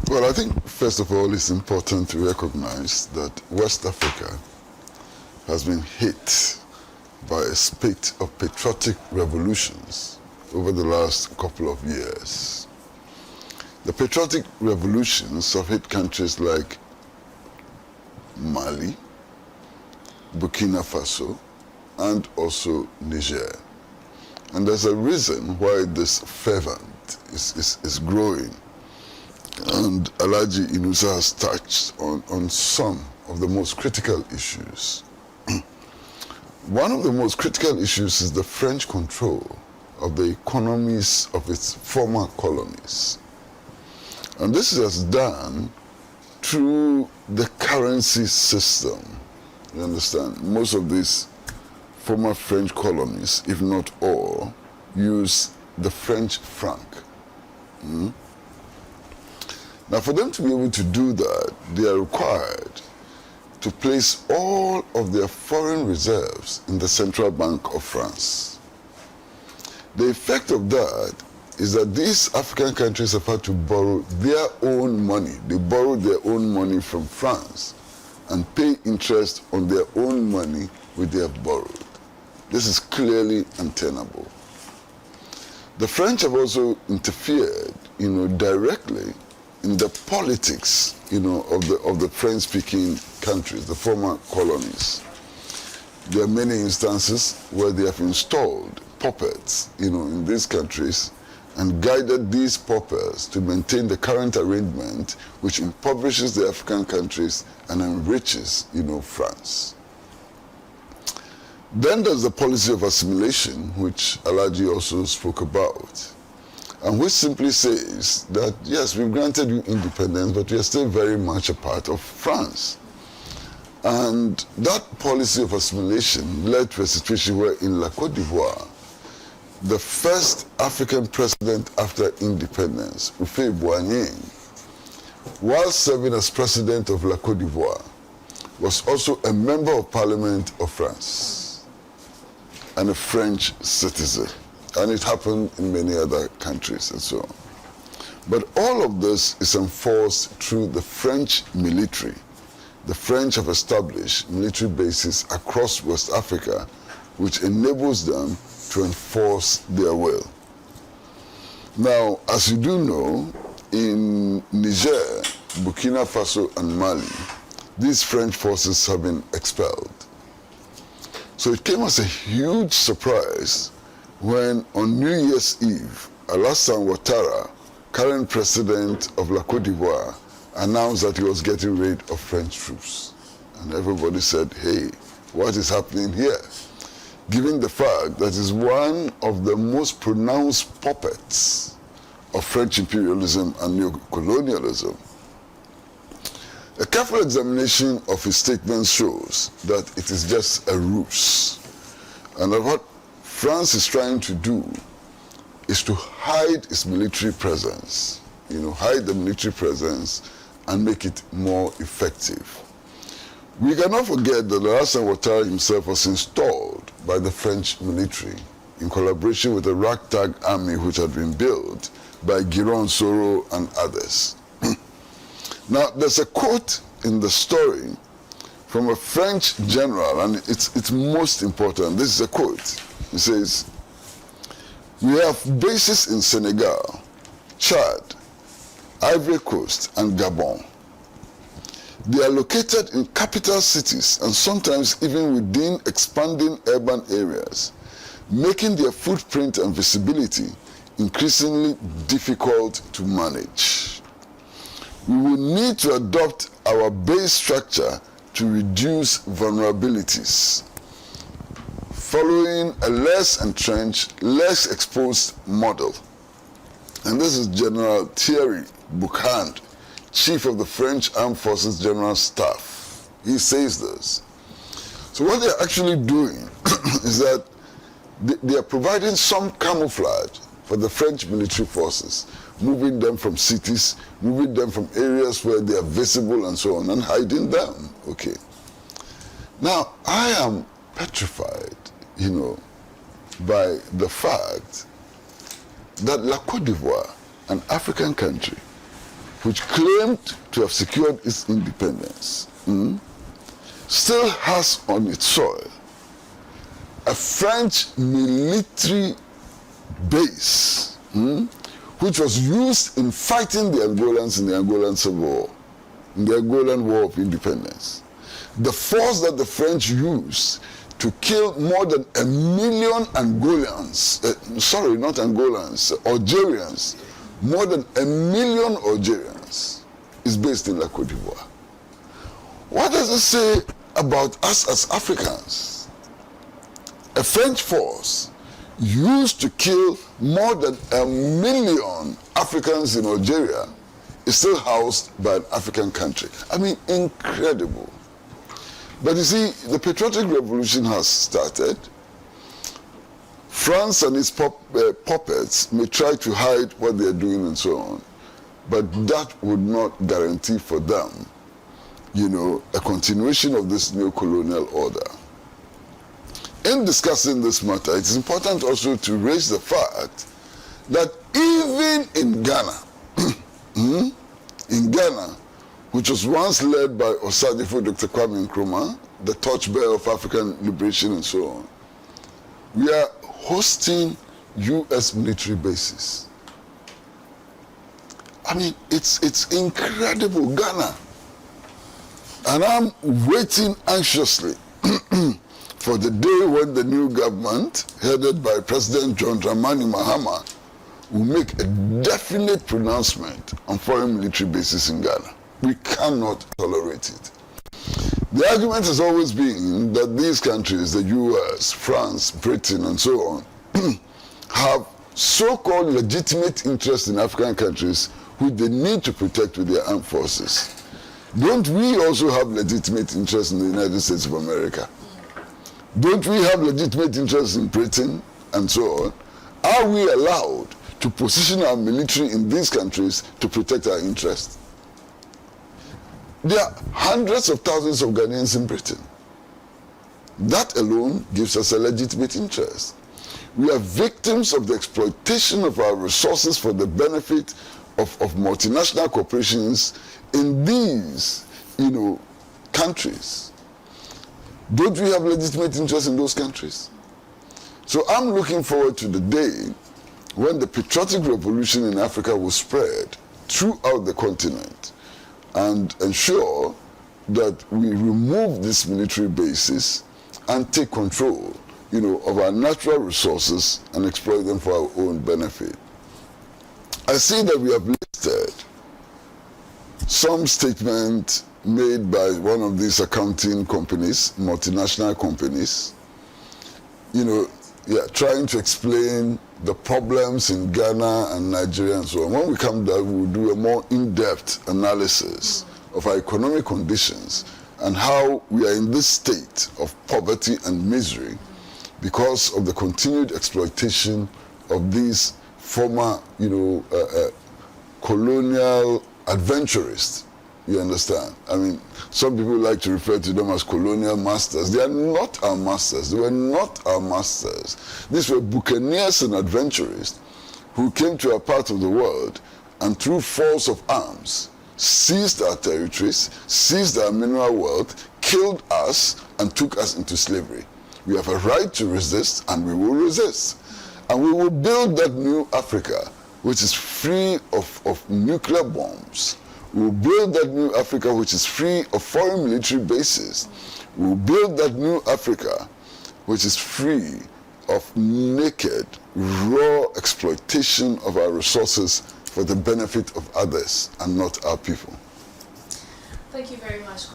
Well, I think, first of all, it's important to recognize that West Africa has been hit by a spate of patriotic revolutions over the last couple of years. The patriotic revolutions have hit countries like Mali, Burkina Faso, and also Niger. And there's a reason why this fervent is growing. And Alhaji Inusa has touched on some of the most critical issues. One of the most critical issues is the French control of the economies of its former colonies. And this is done through the currency system. You understand? Most of these former French colonies, if not all, use the French franc. Now, for them to be able to do that, they are required to place all of their foreign reserves in the Central Bank of France. The effect of that is that these African countries have had to borrow their own money. They borrow their own money from France and pay interest on their own money which they have borrowed. This is clearly untenable. The French have also interfered, directly in the politics, of the French-speaking countries, the former colonies. There are many instances where they have installed puppets, in these countries and guided these puppets to maintain the current arrangement which impoverishes the African countries and enriches, France. Then there's the policy of assimilation, which Alhaji also spoke about, and which simply says that, yes, we've granted you independence, but we are still very much a part of France. And that policy of assimilation led to a situation where in La Côte d'Ivoire, the first African president after independence, Houphouët-Boigny, while serving as president of La Côte d'Ivoire, was also a member of Parliament of France and a French citizen. And it happened in many other countries and so on. But all of this is enforced through the French military. The French have established military bases across West Africa, which enables them to enforce their will. Now, as you do know, in Niger, Burkina Faso, and Mali, these French forces have been expelled. So it came as a huge surprise when on New Year's Eve, Alassane Ouattara, current president of La Côte d'Ivoire, announced that he was getting rid of French troops. And everybody said, hey, what is happening here? Given the fact that he's one of the most pronounced puppets of French imperialism and neo-colonialism. A careful examination of his statements shows that it is just a ruse. And that what France is trying to do is to hide its military presence, hide the military presence and make it more effective. We cannot forget that Alassane Ouattara himself was installed by the French military in collaboration with a ragtag army which had been built by Guiraud Soro and others. Now, there's a quote in the story from a French general, and it's most important. This is a quote. He says, "We have bases in Senegal, Chad, Ivory Coast, and Gabon. They are located in capital cities and sometimes even within expanding urban areas, making their footprint and visibility increasingly difficult to manage. We will need to adopt our base structure to reduce vulnerabilities, following a less entrenched, less exposed model." And this is General Thierry Bouchand, Chief of the French Armed Forces General Staff. He says this. So what they're actually doing is that they are providing some camouflage for the French military forces, moving them from cities, moving them from areas where they are visible and so on, and hiding them. Okay. Now, I am petrified, by the fact that La Côte d'Ivoire, an African country, which claimed to have secured its independence, still has on its soil a French military base, which was used in fighting the Angolans in the Angolan Civil War, in the Angolan War of Independence. The force that the French used to kill more than 1 million Angolans, sorry, not Angolans, Algerians, more than 1 million Algerians is based in La Côte d'Ivoire. What does it say about us as Africans? A French force used to kill more than 1 million Africans in Algeria is still housed by an African country. I mean, incredible. But you see, the patriotic revolution has started. France and its puppets may try to hide what they're doing and so on, but that would not guarantee for them, a continuation of this neo-colonial order. In discussing this matter, it is important also to raise the fact that even in Ghana, which was once led by Osadifo Dr. Kwame Nkrumah, the torchbearer of African liberation and so on, we are hosting U.S. military bases. I mean, it's incredible, Ghana. And I'm waiting anxiously for the day when the new government, headed by President John Dramani Mahama, will make a definite pronouncement on foreign military bases in Ghana. We cannot tolerate it. The argument has always been that these countries, the US, France, Britain, and so on, have so-called legitimate interests in African countries which they need to protect with their armed forces. Don't we also have legitimate interests in the United States of America? Don't we have legitimate interests in Britain and so on? Are we allowed to position our military in these countries to protect our interests? There are hundreds of thousands of Ghanaians in Britain. That alone gives us a legitimate interest. We are victims of the exploitation of our resources for the benefit of multinational corporations in these, countries. Don't we have legitimate interest in those countries? So I'm looking forward to the day when the patriotic revolution in Africa will spread throughout the continent and ensure that we remove these military bases and take control, of our natural resources and exploit them for our own benefit. I see that we have listed some statement made by one of these accounting companies, multinational companies, trying to explain the problems in Ghana and Nigeria and so on. When we come down, we'll do a more in-depth analysis of our economic conditions and how we are in this state of poverty and misery because of the continued exploitation of these former, colonial adventurists. You understand? I mean, some people like to refer to them as colonial masters. They are not our masters. They were not our masters. These were buccaneers and adventurers who came to a part of the world and through force of arms seized our territories, seized our mineral wealth, killed us, and took us into slavery. We have a right to resist, and we will resist. And we will build that new Africa, which is free of nuclear bombs. We will build that new Africa which is free of foreign military bases. We will build that new Africa which is free of naked, raw exploitation of our resources for the benefit of others and not our people. Thank you very much.